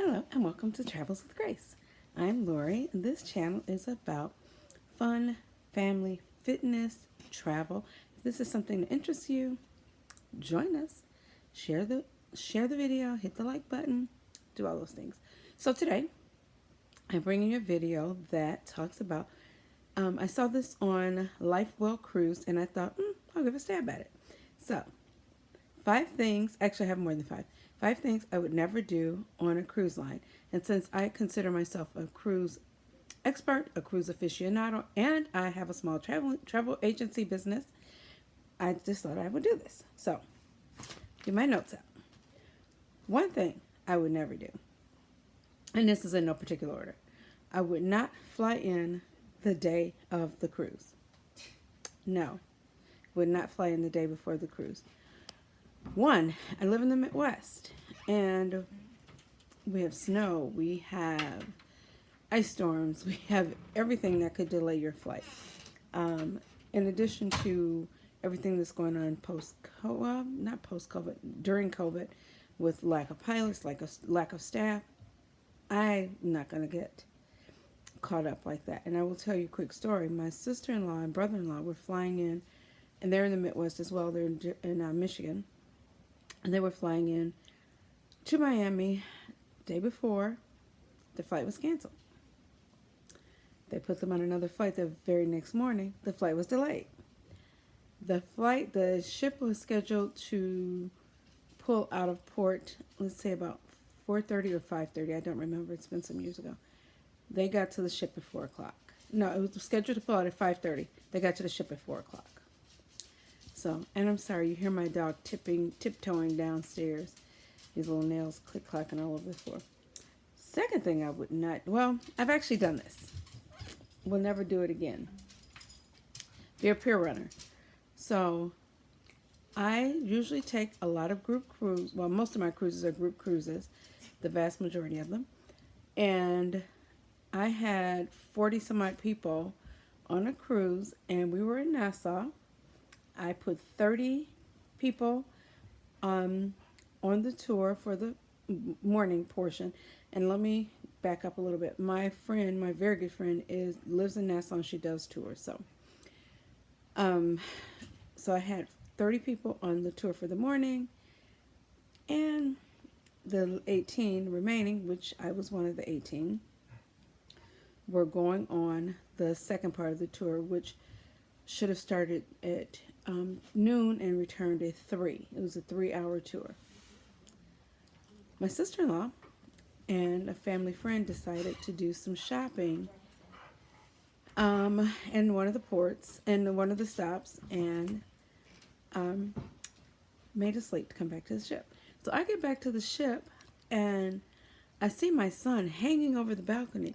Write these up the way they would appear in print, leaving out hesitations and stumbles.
Hello and welcome to Travels with Grace. I'm Lori and this channel is about fun, family, fitness, travel. If this is something that interests you, join us. Share the video, hit the like button, do all those things. So today I'm bringing you a video that talks about I saw this on Life Well Cruise and I thought, I'll give a stab at it. So 5 things, actually I have more than 5. 5 things I would never do on a cruise line. And since I consider myself a cruise expert, a cruise aficionado, and I have a small travel agency business, I just thought I would do this. So, get my notes out. One thing I would never do, and this is in no particular order, I would not fly in the day of the cruise. No, would not fly in the day before the cruise. One, I live in the Midwest, and we have snow, we have ice storms, we have everything that could delay your flight. In addition to everything that's going on not post-COVID, during COVID, with lack of pilots, lack of staff, I'm not going to get caught up like that. And I will tell you a quick story. My sister-in-law and brother-in-law were flying in, and they're in the Midwest as well. They're in Michigan. And they were flying in to Miami day before the flight was canceled. They put them on another flight the very next morning. The flight was delayed. The ship was scheduled to pull out of port, let's say about 4:30 or 5:30. I don't remember. It's been some years ago. They got to the ship at 4 o'clock. No, it was scheduled to pull out at 5:30. They got to the ship at 4 o'clock. So, and I'm sorry, you hear my dog tiptoeing downstairs. His little nails click-clacking all over the floor. Second thing I would not, well, I've actually done this. Will never do it again. Be a pier runner. So, I usually take a lot of group cruises. Well, most of my cruises are group cruises, the vast majority of them. And I had 40 some odd people on a cruise, and we were in Nassau. I put 30 people on the tour for the morning portion. And let me back up a little bit. My friend, my very good friend, lives in Nassau and she does tours. So, so I had 30 people on the tour for the morning, and the 18 remaining, which I was one of the 18, were going on the second part of the tour, which should have started at noon and returned at 3. It was a 3-hour tour. My sister-in-law and a family friend decided to do some shopping in one of the ports and one of the stops, and made us late to come back to the ship. So I get back to the ship and I see my son hanging over the balcony,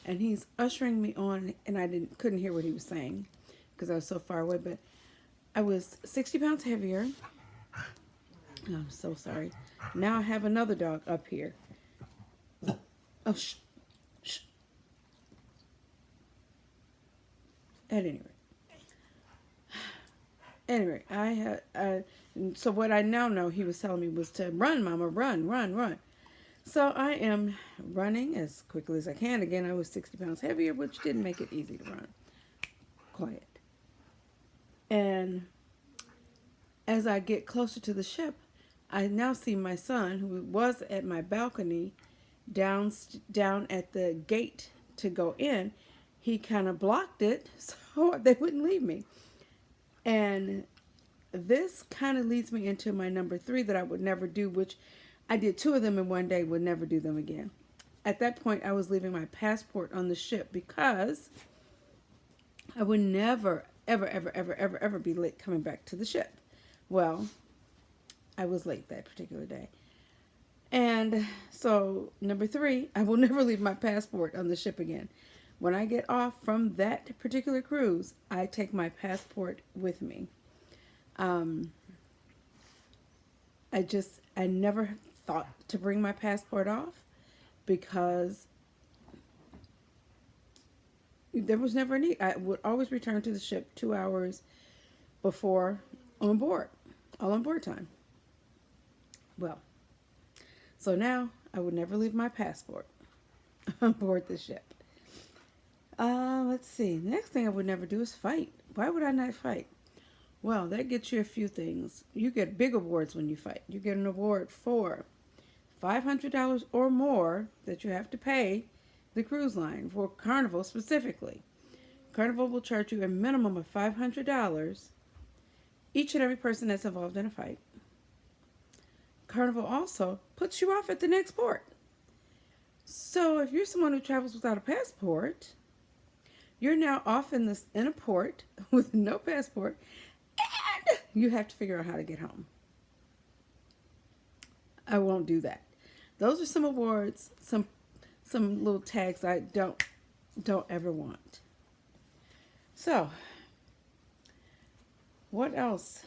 and he's ushering me on, and I couldn't hear what he was saying because I was so far away, but I was 60 pounds heavier. Oh, I'm so sorry. Now I have another dog up here. Oh, shh. At any rate, I had, so what I now know he was telling me was to run, Mama, run, run, run. So I am running as quickly as I can. Again, I was 60 pounds heavier, which didn't make it easy to run. Quiet. And as I get closer to the ship, I now see my son, who was at my balcony, down at the gate to go in. He kind of blocked it so they wouldn't leave me. And this kind of leads me into my number 3 that I would never do, which I did 2 of them in one day, would never do them again. At that point, I was leaving my passport on the ship because I would never, ever, ever, ever, ever, ever be late coming back to the ship. Well, I was late that particular day. And so, number 3, I will never leave my passport on the ship again. When I get off from that particular cruise, I take my passport with me. I never thought to bring my passport off because there was never a need. I would always return to the ship 2 hours before all on board time. Well, so now I would never leave my passport on board the ship. Let's see. Next thing I would never do is fight. Why would I not fight? Well, that gets you a few things. You get big awards when you fight. You get an award for $500 or more that you have to pay the cruise line for Carnival specifically. Carnival will charge you a minimum of $500 each and every person that's involved in a fight. Carnival also puts you off at the next port. So if you're someone who travels without a passport, you're now off in a port with no passport, and you have to figure out how to get home. I won't do that. Those are some awards, some little tags I don't ever want. So, what else?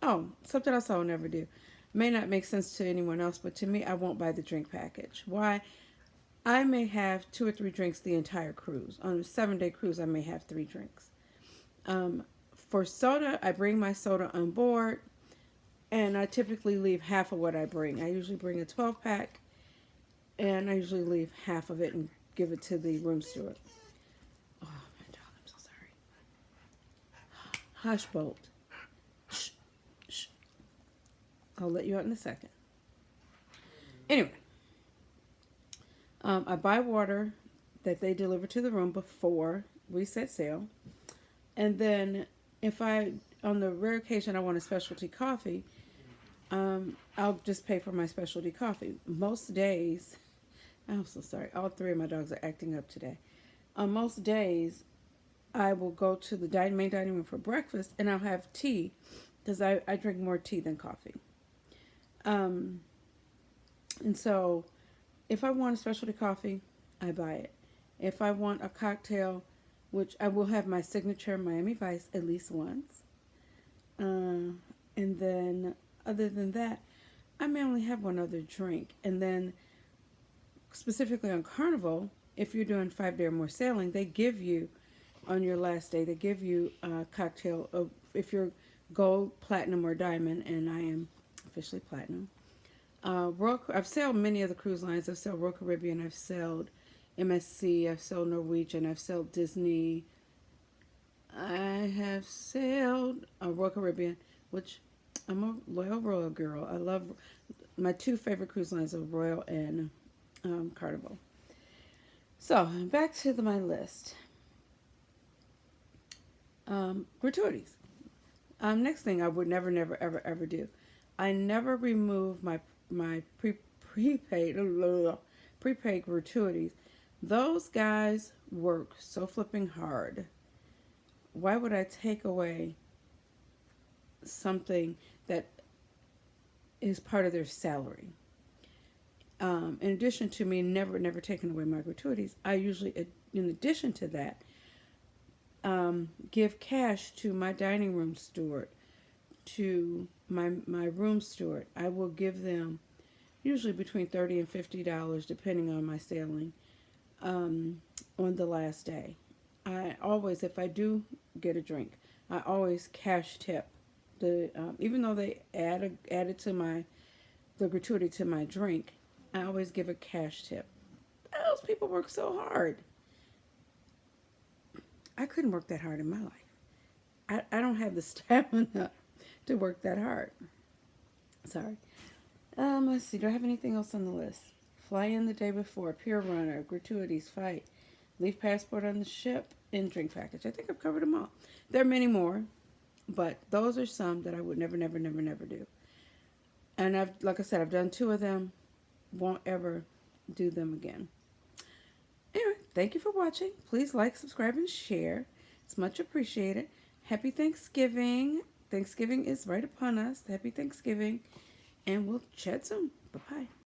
Oh, something else I will never do. May not make sense to anyone else, but to me, I won't buy the drink package. Why? I may have 2 or 3 drinks the entire cruise. On a 7-day cruise, I may have 3 drinks. For soda, I bring my soda on board, and I typically leave half of what I bring. I usually bring a 12-pack, and I usually leave half of it and give it to the room steward. Oh, my dog, I'm so sorry. Hush, Bolt. Shh, shh. I'll let you out in a second. Anyway, I buy water that they deliver to the room before we set sail. And then if on the rare occasion I want a specialty coffee, I'll just pay for my specialty coffee. Most days, I'm so sorry, all 3 of my dogs are acting up today. On most days, I will go to the main dining room for breakfast, and I'll have tea, because I drink more tea than coffee. And so, if I want a specialty coffee, I buy it. If I want a cocktail, which I will have my signature Miami Vice at least once. And then, other than that, I may only have one other drink. And then, specifically on Carnival, if you're doing 5-day or more sailing, they give you, on your last day, they give you a cocktail of, if you're gold, platinum, or diamond, and I am officially platinum. I've sailed many of the cruise lines. I've sailed Royal Caribbean, I've sailed MSC, I've sailed Norwegian, I've sailed Disney. I have sailed Royal Caribbean, which I'm a loyal Royal girl. I love my 2 favorite cruise lines are Royal and Carnival. So back to my list. Gratuities. Next thing I would never, ever do. I never remove my prepaid gratuities. Those guys work so flipping hard. Why would I take away something that is part of their salary? In addition to me never taking away my gratuities, I usually, in addition to that, give cash to my dining room steward, to my room steward. I will give them usually between $30 and $50, depending on my sailing, on the last day. I always, if I do get a drink, I always cash tip the even though they added to the gratuity to my drink, I always give a cash tip. Those people work so hard. I couldn't work that hard in my life. I don't have the stamina to work that hard. Sorry. Let's see. Do I have anything else on the list? Fly in the day before, pier runner, gratuities, fight, leave passport on the ship, and drink package. I think I've covered them all. There are many more, but those are some that I would never do. And like I said, I've done 2 of them. Won't ever do them again. Anyway, thank you for watching. Please like, subscribe, and share. It's much appreciated. Happy Thanksgiving. Thanksgiving is right upon us. Happy Thanksgiving. And we'll chat soon. Bye-bye.